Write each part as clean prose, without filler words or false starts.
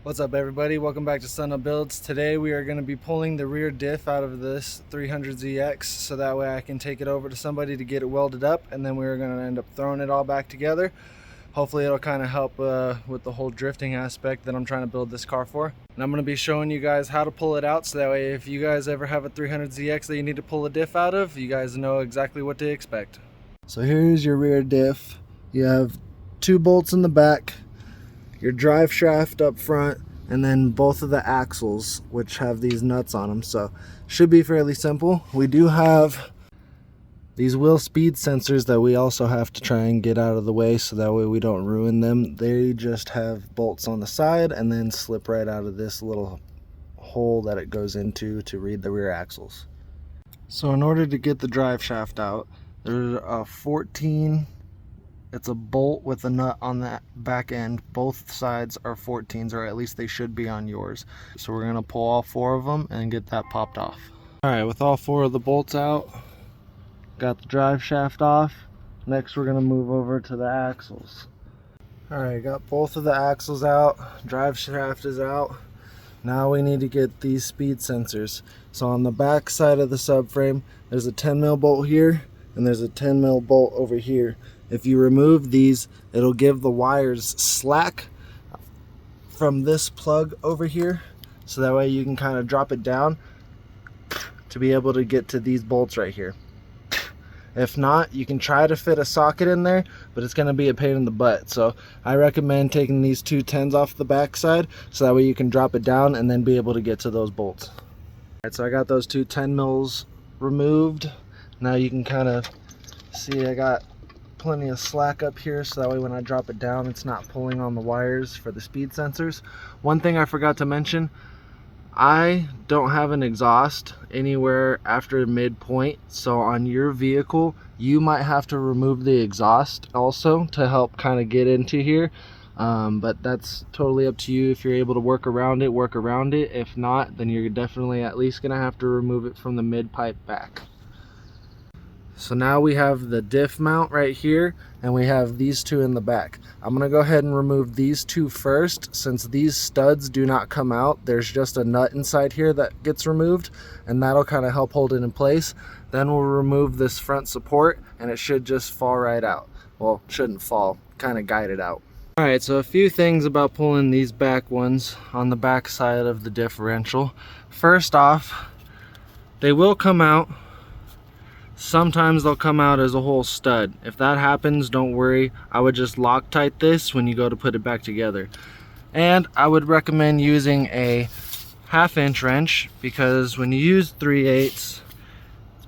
What's up everybody, welcome back to Sun Up Builds. Today we are going to be pulling the rear diff out of this 300ZX so that way I can take it over to somebody to get it welded up, and then we're going to end up throwing it all back together. Hopefully it'll kind of help with the whole drifting aspect that I'm trying to build this car for. And I'm going to be showing you guys how to pull it out so that way if you guys ever have a 300ZX that you need to pull a diff out of, you guys know exactly what to expect. So here's your rear diff. You have two bolts in the back, your drive shaft up front, and then both of the axles, which have these nuts on them. So should be fairly simple. We do have these wheel speed sensors that we also have to try and get out of the way so that way we don't ruin them. They just have bolts on the side and then slip right out of this little hole that it goes into to read the rear axles. So in order to get the drive shaft out, there's a 14, it's a bolt with a nut on that back end. Both sides are 14s, or at least they should be on yours. So we're gonna pull all four of them and get that popped off. All right, with all four of the bolts out, got the drive shaft off. Next we're gonna move over to the axles. All right, got both of the axles out, drive shaft is out. Now we need to get these speed sensors. So on the back side of the subframe, there's a 10mm bolt here and there's a 10mm bolt over here. If you remove these, it'll give the wires slack from this plug over here, so that way you can kind of drop it down to be able to get to these bolts right here. If not, you can try to fit a socket in there, but it's going to be a pain in the butt. So I recommend taking these two 10s off the back side so that way you can drop it down and then be able to get to those bolts. All right, so I got those two 10mm removed. Now you can kind of see I got plenty of slack up here, so that way when I drop it down it's not pulling on the wires for the speed sensors. One thing I forgot to mention, I don't have an exhaust anywhere after midpoint, so on your vehicle you might have to remove the exhaust also to help kind of get into here, but that's totally up to you. If you're able to work around it. If not, then you're definitely at least gonna have to remove it from the mid pipe back. So now we have the diff mount right here, and we have these two in the back. I'm gonna go ahead and remove these two first, since these studs do not come out. There's just a nut inside here that gets removed, and that'll kind of help hold it in place. Then we'll remove this front support, and it should just fall right out. Well, shouldn't fall, kind of guide it out. All right, so a few things about pulling these back ones on the back side of the differential. First off, they will come out. Sometimes they'll come out as a whole stud. If that happens, don't worry. I would just Loctite this when you go to put it back together. And I would recommend using a 1/2" wrench, because when you use 3/8, it's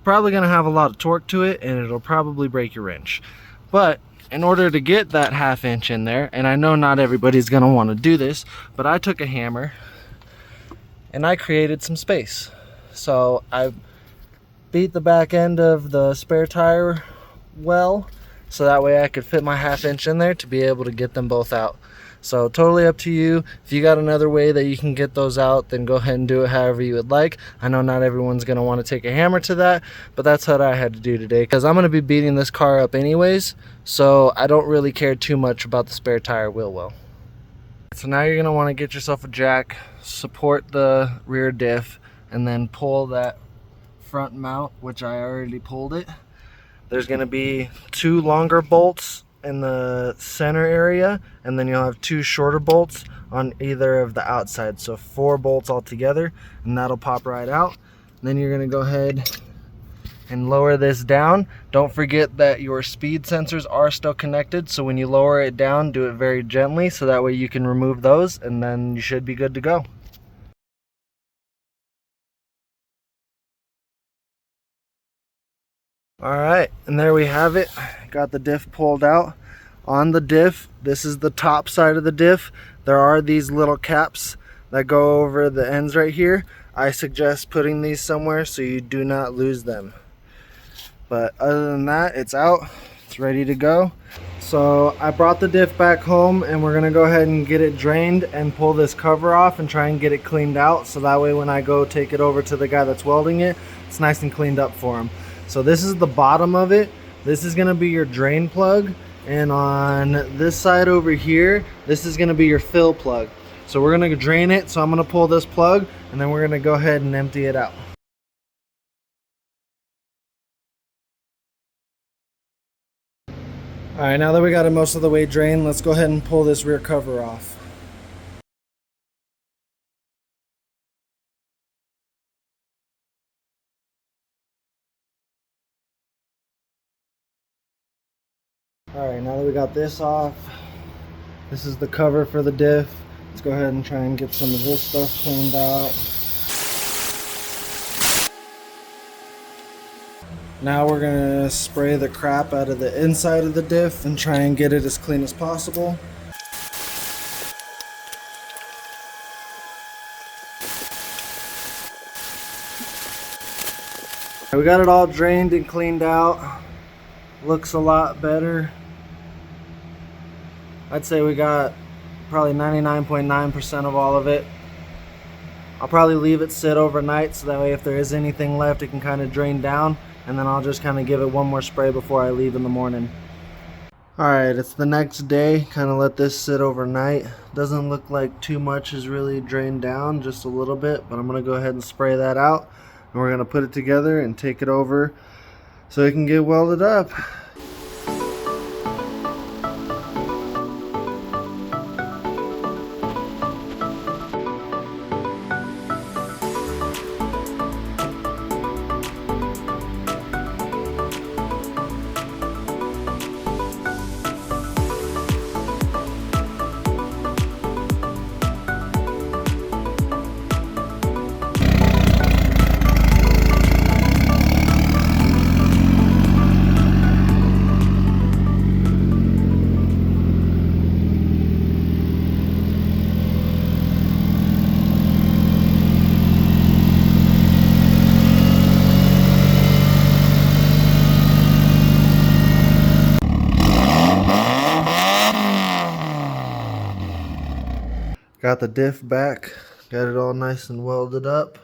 probably gonna have a lot of torque to it and it'll probably break your wrench. But in order to get that 1/2" in there, and I know not everybody's gonna wanna do this, but I took a hammer and I created some space. So I beat the back end of the spare tire well, so that way I could fit my 1/2" in there to be able to get them both out. So totally up to you. If you got another way that you can get those out, then go ahead and do it however you would like. I know not everyone's going to want to take a hammer to that, but that's what I had to do today, because I'm going to be beating this car up anyways, so I don't really care too much about the spare tire wheel well. So now you're going to want to get yourself a jack, support the rear diff, and then pull that front mount, which I already pulled it. There's going to be two longer bolts in the center area, and then you'll have two shorter bolts on either of the outside, so 4 bolts all together, and that'll pop right out. And then you're going to go ahead and lower this down. Don't forget that your speed sensors are still connected, so when you lower it down, do it very gently so that way you can remove those, and then you should be good to go. Alright, and there we have it. Got the diff pulled out. On the diff, this is the top side of the diff. There are these little caps that go over the ends right here. I suggest putting these somewhere so you do not lose them. But other than that, it's out. It's ready to go. So I brought the diff back home, and we're gonna go ahead and get it drained and pull this cover off and try and get it cleaned out, so that way when I go take it over to the guy that's welding it, it's nice and cleaned up for him. So this is the bottom of it. This is gonna be your drain plug, and on this side over here, this is gonna be your fill plug. So we're gonna drain it. So I'm gonna pull this plug and then we're gonna go ahead and empty it out. All right, now that we got it most of the way drained, let's go ahead and pull this rear cover off. All right, now that we got this off, this is the cover for the diff. Let's go ahead and try and get some of this stuff cleaned out. Now we're gonna spray the crap out of the inside of the diff and try and get it as clean as possible. We got it all drained and cleaned out. Looks a lot better. I'd say we got probably 99.9% of all of it. I'll probably leave it sit overnight so that way if there is anything left it can kind of drain down, and then I'll just kind of give it one more spray before I leave in the morning. Alright, it's the next day. Kind of let this sit overnight. Doesn't look like too much is really drained down, just a little bit, but I'm going to go ahead and spray that out. And we're going to put it together and take it over so it can get welded up. Got the diff back, got it all nice and welded up.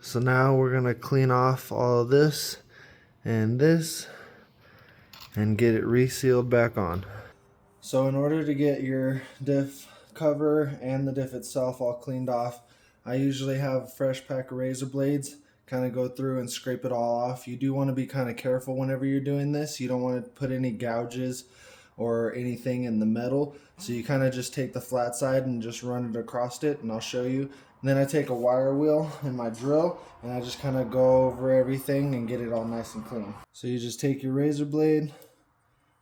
So now we're gonna clean off all of this and get it resealed back on. So in order to get your diff cover and the diff itself all cleaned off, I usually have a fresh pack of razor blades, kind of go through and scrape it all off. You do want to be kind of careful whenever you're doing this. You don't want to put any gouges or anything in the metal, so you kind of just take the flat side and just run it across it, and I'll show you. And then I take a wire wheel and my drill and I just kind of go over everything and get it all nice and clean. So you just take your razor blade,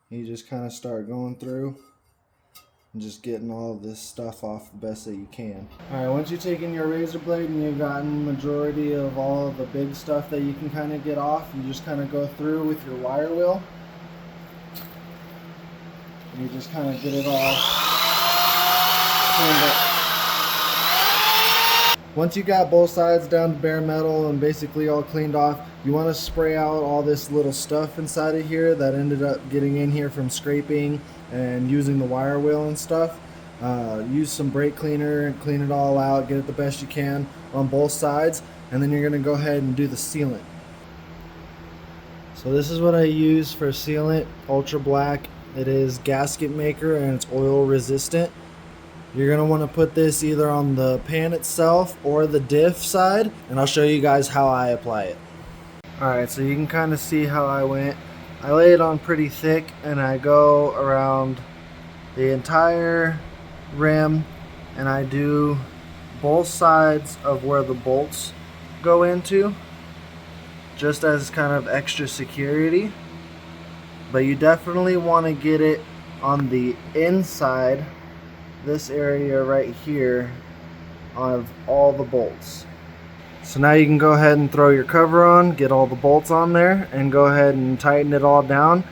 you just kind of start going through and just getting all of this stuff off the best that you can. Alright, once you've taken your razor blade and you've gotten majority of all of the big stuff that you can kind of get off, you just kind of go through with your wire wheel. And you just kind of get it all cleaned up. Once you got both sides down to bare metal and basically all cleaned off, you want to spray out all this little stuff inside of here that ended up getting in here from scraping and using the wire wheel and stuff. Use some brake cleaner and clean it all out, get it the best you can on both sides, and then you're going to go ahead and do the sealant. So this is what I use for sealant, Ultra Black. It is gasket maker and it's oil resistant. You're going to want to put this either on the pan itself or the diff side, and I'll show you guys how I apply it. Alright, so you can kind of see how I went. I lay it on pretty thick and I go around the entire rim, and I do both sides of where the bolts go into, just as kind of extra security. But you definitely want to get it on the inside, this area right here, of all the bolts. So now you can go ahead and throw your cover on, get all the bolts on there, and go ahead and tighten it all down.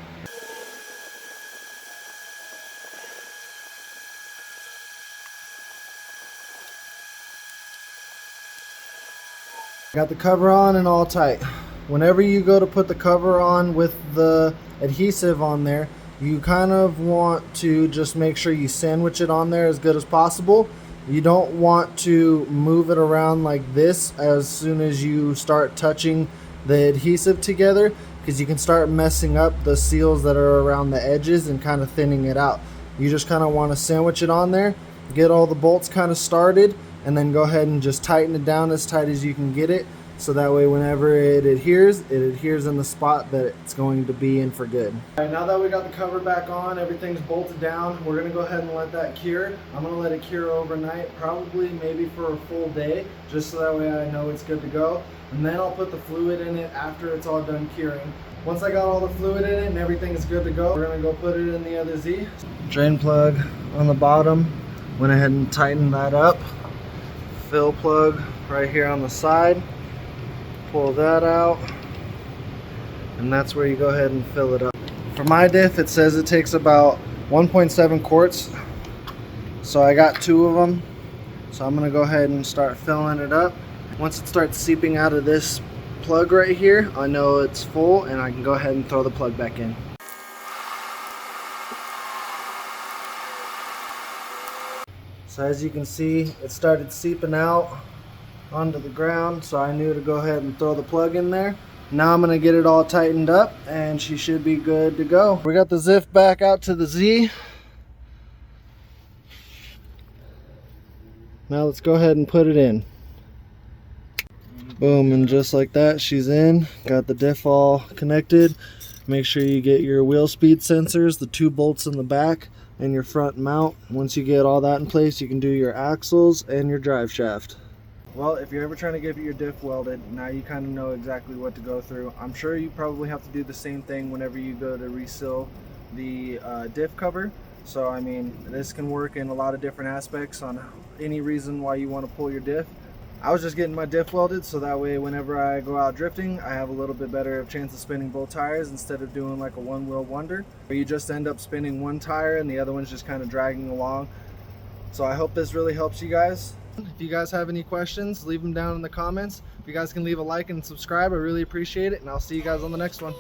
Got the cover on and all tight. Whenever you go to put the cover on with the adhesive on there, you kind of want to just make sure you sandwich it on there as good as possible. You don't want to move it around like this as soon as you start touching the adhesive together, because you can start messing up the seals that are around the edges and kind of thinning it out. You just kind of want to sandwich it on there get all the bolts kind of started, and then go ahead and just tighten it down as tight as you can get it, so that way whenever it adheres in the spot that it's going to be in for good. All right, now that we got the cover back on, everything's bolted down, we're gonna go ahead and let that cure. I'm gonna let it cure overnight, probably maybe for a full day, just so that way I know it's good to go. And then I'll put the fluid in it after it's all done curing. Once I got all the fluid in it and everything is good to go, we're gonna go put it in the other Z. Drain plug on the bottom, went ahead and tightened that up. Fill plug right here on the side. Pull that out, and that's where you go ahead and fill it up. For my diff, it says it takes about 1.7 quarts, so I got 2 of them, so I'm gonna go ahead and start filling it up. Once it starts seeping out of this plug right here, I know it's full, and I can go ahead and throw the plug back in. So as you can see, it started seeping out onto the ground, so I knew to go ahead and throw the plug in there. Now I'm gonna get it all tightened up and she should be good to go. We got the Diff back out to the Z. Now let's go ahead and put it in. Boom, and just like that, she's in. Got the diff all connected. Make sure you get your wheel speed sensors, the 2 bolts in the back, and your front mount. Once you get all that in place, you can do your axles and your drive shaft. Well, if you're ever trying to get your diff welded, now you kind of know exactly what to go through. I'm sure you probably have to do the same thing whenever you go to reseal the diff cover. So I mean, this can work in a lot of different aspects on any reason why you want to pull your diff. I was just getting my diff welded so that way whenever I go out drifting, I have a little bit better chance of spinning both tires instead of doing like a one-wheel wonder, where you just end up spinning one tire and the other one's just kind of dragging along. So I hope this really helps you guys. If you guys have any questions, leave them down in the comments. If you guys can leave a like and subscribe, I really appreciate it, and I'll see you guys on the next one.